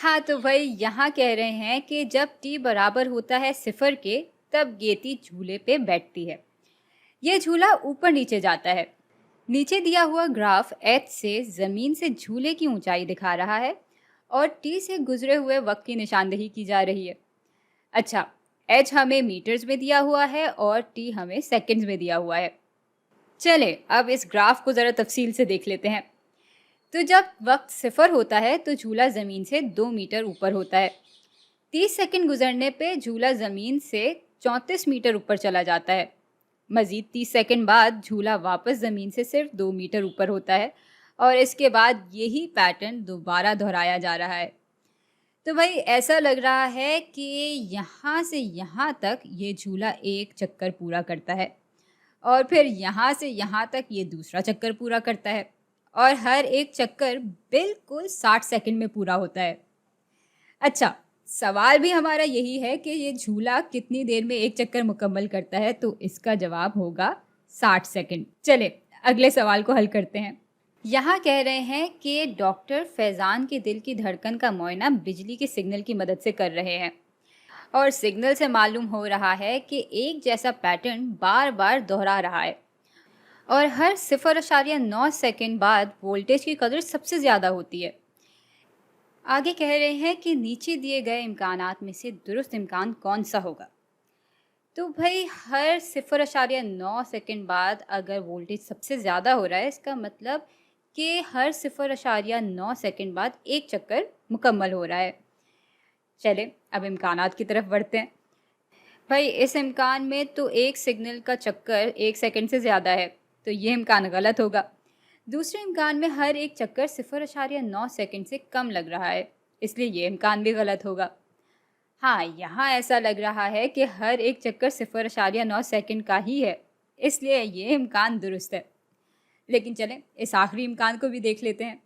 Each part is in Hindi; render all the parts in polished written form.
हाँ, तो भाई यहाँ कह रहे हैं कि जब t बराबर होता है 0 के, तब गेती झूले पे बैठती है। ये झूला ऊपर नीचे जाता है। नीचे दिया हुआ ग्राफ h से ज़मीन से झूले की ऊंचाई दिखा रहा है और t से गुजरे हुए वक्त की निशानदेही की जा रही है। अच्छा, h हमें मीटर्स में दिया हुआ है और t हमें सेकंड्स में दिया हुआ है। चले अब इस ग्राफ को ज़रा तफसील से देख लेते हैं। तो जब वक्त 0 होता है तो झूला ज़मीन से 2 मीटर ऊपर होता है। 30 सेकंड गुजरने पे झूला ज़मीन से 34 मीटर ऊपर चला जाता है। मज़ीद 30 सेकंड बाद झूला वापस ज़मीन से सिर्फ 2 मीटर ऊपर होता है और इसके बाद यही पैटर्न दोबारा दोहराया जा रहा है। तो भाई ऐसा लग रहा है कि यहाँ से यहाँ तक ये झूला एक चक्कर पूरा करता है और फिर यहाँ से यहाँ तक ये दूसरा चक्कर पूरा करता है और हर एक चक्कर बिल्कुल 60 सेकंड में पूरा होता है। अच्छा, सवाल भी हमारा यही है कि ये झूला कितनी देर में एक चक्कर मुकम्मल करता है, तो इसका जवाब होगा 60 सेकंड। चले अगले सवाल को हल करते हैं। यहाँ कह रहे हैं कि डॉक्टर फैज़ान के दिल की धड़कन का मुआयना बिजली के सिग्नल की मदद से कर रहे हैं और सिग्नल से मालूम हो रहा है कि एक जैसा पैटर्न बार बार दोहरा रहा है और हर 0.9 सेकंड बाद वोल्टेज की कदर सबसे ज़्यादा होती है। आगे कह रहे हैं कि नीचे दिए गए इम्कानात में से दुरुस्त इम्कान कौन सा होगा। तो भाई हर 0.9 सेकंड बाद अगर वोल्टेज सबसे ज़्यादा हो रहा है, इसका मतलब कि हर 0.9 सेकंड बाद एक चक्कर मुकम्मल हो रहा है। चले अब इम्कानात की तरफ बढ़ते हैं। भाई इस इम्कान में तो एक सिग्नल का चक्कर 1 सेकंड से ज़्यादा है, तो ये इम्कान गलत होगा। दूसरे इम्कान में हर एक चक्कर 0.9 सेकंड से कम लग रहा है, इसलिए ये इम्कान भी गलत होगा। हाँ, यहाँ ऐसा लग रहा है कि हर एक चक्कर 0.9 सेकंड का ही है, इसलिए ये इम्कान दुरुस्त है। लेकिन चलें इस आखिरी इम्कान को भी देख लेते हैं।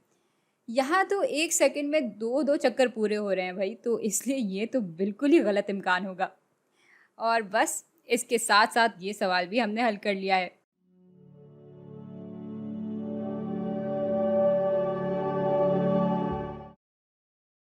यहाँ तो एक सेकंड में दो दो चक्कर पूरे हो रहे हैं भाई, तो इसलिए ये तो बिल्कुल ही गलत इम्कान होगा। और बस इसके साथ साथ ये सवाल भी हमने हल कर लिया है।